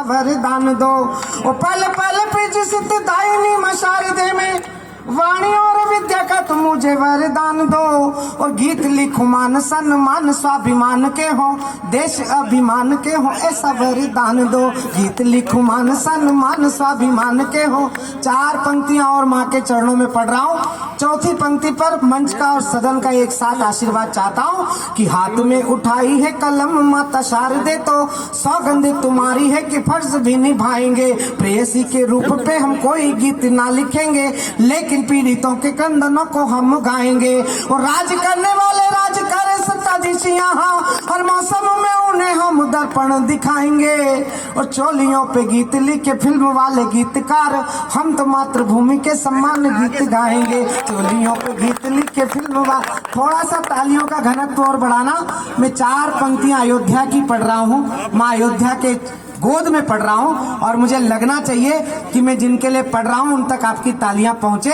वरदान दो ओ पल पल पे जिस दायनी मशारदे में वाणी और विद्या का तुम मुझे वरदान दो। और गीत लिखो मान सम्मान स्वाभिमान के हो, देश अभिमान के हो, ऐसा वरदान दो। गीत लिखो मान सम्मान स्वाभिमान के हो। चार पंक्तियां और माँ के चरणों में पढ़ रहा हूँ। चौथी पंक्ति पर मंच का और सदन का एक साथ आशीर्वाद चाहता हूँ कि हाथ में उठाई है कलम माता शारदे तो सौगंध तुम्हारी है कि फर्ज भी निभाएंगे। प्रेयसी के रूप पे हम कोई गीत ना लिखेंगे, लेकिन पीड़ितों के कंदनों को हम गाएंगे। और राज करने वाले राज करे सत्ताधीश यहाँ, हर मौसम में उन्हें हम दर्पण दिखाएंगे। और चोलियों पे गीत लिखे फिल्म वाले गीतकार, हम तो मातृभूमि के सम्मान गीत गाएंगे। चोलियों पे गीत लिखे फिल्म वाले, थोड़ा सा तालियों का घनत्व और बढ़ाना। मैं चार पंक्तियां अयोध्या की पढ़ रहा हूँ, माँ अयोध्या के गोद में पढ़ रहा हूँ, और मुझे लगना चाहिए कि मैं जिनके लिए पढ़ रहा हूँ उन तक आपकी तालियां पहुंचे।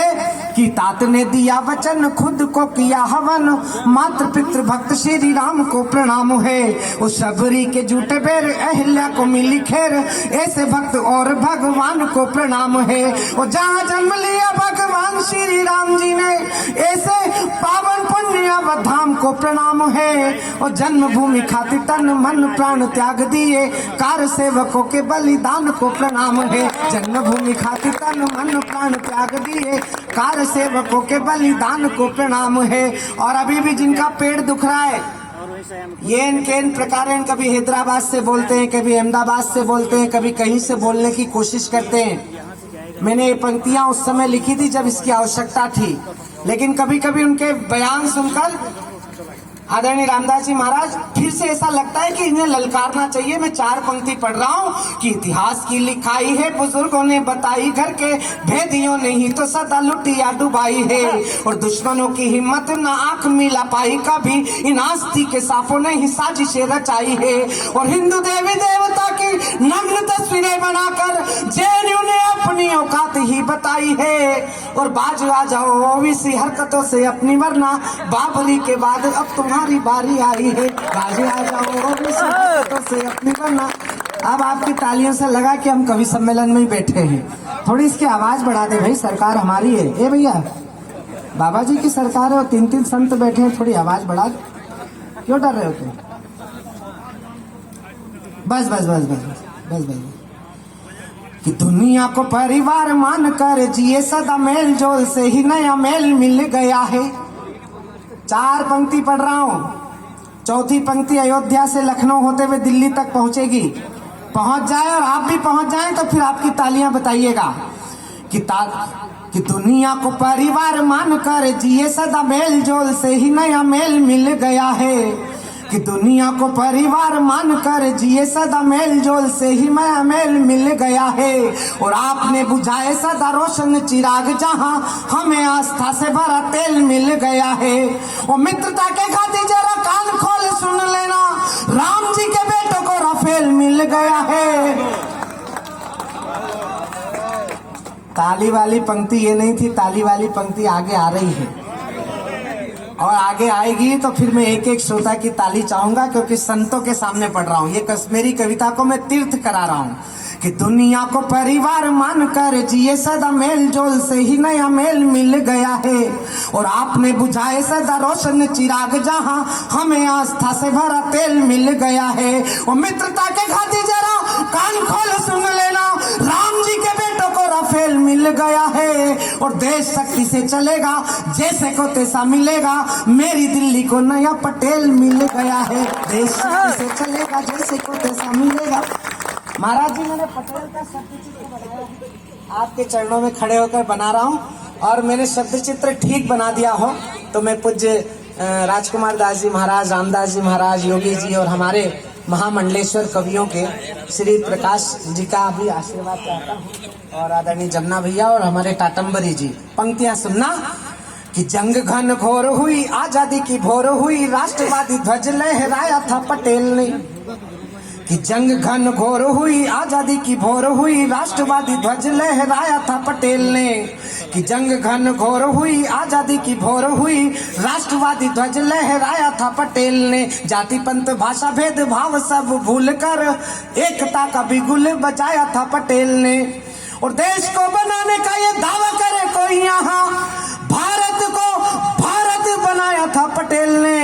कि तात ने दिया वचन खुद को किया हवन, मात्र पितृ भक्त श्री राम को प्रणाम है। उस शबरी के झूठे बेर अहिल्या को मिली खैर, ऐसे भक्त और भगवान को प्रणाम है। और जहाँ जन्म लिया भगवान श्री राम जी ने, ऐसे पावन पुण्य धाम को प्रणाम है। और जन्मभूमि खातिर तन मन प्राण त्याग दिए, कार सेवकों के बलिदान को प्रणाम है। जन्मभूमि खातिर तन मन प्राण त्याग दिए, कार सेवकों के बलिदान को प्रणाम है। और अभी भी जिनका पेट दुख रहा है, ये इनके प्रकार कभी हैदराबाद से बोलते हैं, कभी अहमदाबाद से बोलते हैं, कभी कहीं से बोलने की कोशिश करते हैं। मैंने ये पंक्तियां उस समय लिखी थी जब इसकी आवश्यकता थी, लेकिन कभी कभी उनके बयान सुनकर आदरणीय रामदास जी महाराज फिर से ऐसा लगता है कि इन्हें ललकारना चाहिए। मैं चार पंक्ति पढ़ रहा हूँ कि इतिहास की लिखाई है बुजुर्गों ने बताई, घर के भेदियों ने ही तो सदा लुटिया डुबाई है। और दुश्मनों की हिम्मत न आंख मिला पाई कभी, इन आस्ती के सांपों ने ही साजिशें रचाई है। और हिंदू देवी देवता की नग्न तस्वीरें बनाकर जेएनयू ने अपनी औकात ही बताई है। और बाज आ जाओ ओवीसी हरकतों से अपनी, वरना बाबरी के बाद अब तुम्हारी बारी आई है। बाज आ जाओ ओवीसी हरकतों से अपनी, वरना अब आपकी तालियों से लगा कि हम कवि सम्मेलन में ही बैठे हैं। थोड़ी इसकी आवाज बढ़ा दे भाई, सरकार हमारी है। ए भैया, बाबा जी की सरकार है और तीन तीन संत बैठे हैं, थोड़ी आवाज बढ़ा। क्यों डर रहे हो तुम? बस बस बस बस बस बस। कि दुनिया को परिवार मान कर जिए सदा, मेल जोल से ही नया मेल मिल गया है। चार पंक्ति पढ़ रहा हूं। चौथी पंक्ति अयोध्या से लखनऊ होते हुए दिल्ली तक पहुंचेगी। पहुंच जाए और आप भी पहुंच जाएं तो फिर आपकी तालियां बताइएगा। कि दुनिया को परिवार मान कर जिए सदा, मेल जोल से ही नया मेल मिल गया है। कि दुनिया को परिवार मान कर जिए सदा, मेल जोल से ही नया मेल मिल गया है। और आपने बुझाए सदा रोशन चिराग, जहां हमें आस्था से भरा तेल मिल गया है। और मित्रता के खातिर जरा कान खोल सुन लेना, राम जी के बेटों को राफेल मिल गया है। ताली वाली पंक्ति ये नहीं थी, ताली वाली पंक्ति आगे आ रही है और आगे आएगी तो फिर मैं एक एक श्रोता की ताली चाहूंगा, क्योंकि संतों के सामने पढ़ रहा हूँ। ये कश्मीरी कविता को मैं तीर्थ करा रहा हूँ। कि दुनिया को परिवार मान कर जिए सदा, मेल जोल से ही नया मेल मिल गया है। और आपने बुझाए सदा रोशन चिराग, जहां हमें आस्था से भरा तेल मिल गया है। और मित्रता के खातिर जरा कान खोल सुन लेना, राम जी के बेटों को राफेल मिल गया है। और देश शक्ति से चलेगा, जैसे को तैसा मिलेगा, मेरी दिल्ली को नया पटेल मिल गया है। देश शक्ति से चलेगा, जैसे को तैसा मिलेगा। महाराज जी, मैंने पटेल का शब्द चित्र बनाया, आपके चरणों में खड़े होकर बना रहा हूँ। और मैंने शब्द चित्र ठीक बना दिया हो तो मैं पूज्य राजकुमार दास जी महाराज, रामदास जी महाराज, योगी जी और हमारे महामंडलेश्वर कवियों के श्री प्रकाश जी का भी आशीर्वाद चाहता हूँ। और आदरणीय जमुना भैया और हमारे टाटम्बरी जी। पंक्तियां सुनना। कि जंग घन घोर हुई, आजादी की भोर हुई, राष्ट्रवादी ध्वज लहराया था पटेल ने। कि जंग घन घोर हुई, आजादी की भोर हुई, राष्ट्रवादी ध्वज लहराया था पटेल ने। कि जंग घन घोर हुई, आजादी की भोर हुई, राष्ट्रवादी ध्वज लहराया था पटेल ने। जाति पंथ भाषा भेद भाव सब भूल कर एकता का बिगुल बजाया था पटेल ने। और देश को बनाने का ये दावा करे कोई यहाँ, भारत को भारत बनाया था पटेल ने।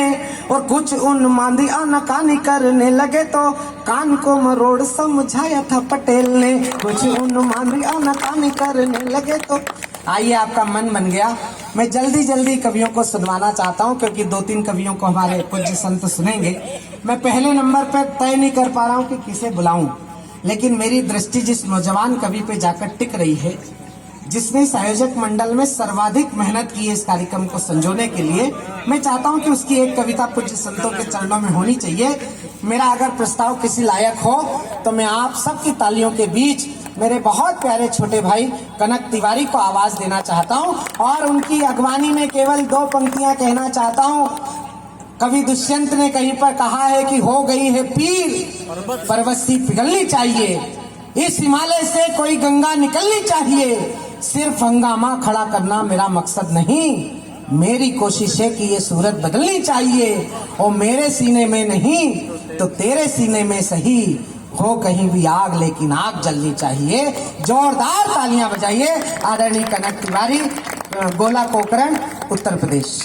और कुछ उन्मादी आनाकानी करने लगे तो कान को मरोड़ समझाया था पटेल ने। कुछ उन्मादी आनाकानी करने लगे तो। आइए, आपका मन बन गया। मैं जल्दी जल्दी कवियों को सुनवाना चाहता हूँ, क्योंकि 2-3 कवियों को हमारे पूज्य संत सुनेंगे। मैं पहले नंबर पर तय नहीं कर पा रहा हूँ कि किसे बुलाऊं, लेकिन मेरी दृष्टि जिस नौजवान कवि पे जाकर टिक रही है, जिसने संयोजक मंडल में सर्वाधिक मेहनत की है इस कार्यक्रम को संजोने के लिए, मैं चाहता हूं कि उसकी एक कविता पूज्य संतों के चरणों में होनी चाहिए। मेरा अगर प्रस्ताव किसी लायक हो तो मैं आप सबकी तालियों के बीच मेरे बहुत प्यारे छोटे भाई कनक तिवारी को आवाज देना चाहता हूं और उनकी अगवानी में केवल 2 पंक्तियां कहना चाहता हूं। कवि दुष्यंत ने कहीं पर कहा है कि हो गई है पीर, परवस्ती पिघलनी चाहिए। इस हिमालय से कोई गंगा निकलनी चाहिए। सिर्फ हंगामा खड़ा करना मेरा मकसद नहीं, मेरी कोशिश है कि ये सूरत बदलनी चाहिए। और मेरे सीने में नहीं तो तेरे सीने में सही, हो कहीं भी आग लेकिन आग जलनी चाहिए। जोरदार तालियां बजाइए। आदरणीय कनक तिवारी, गोला पोखरण, उत्तर प्रदेश।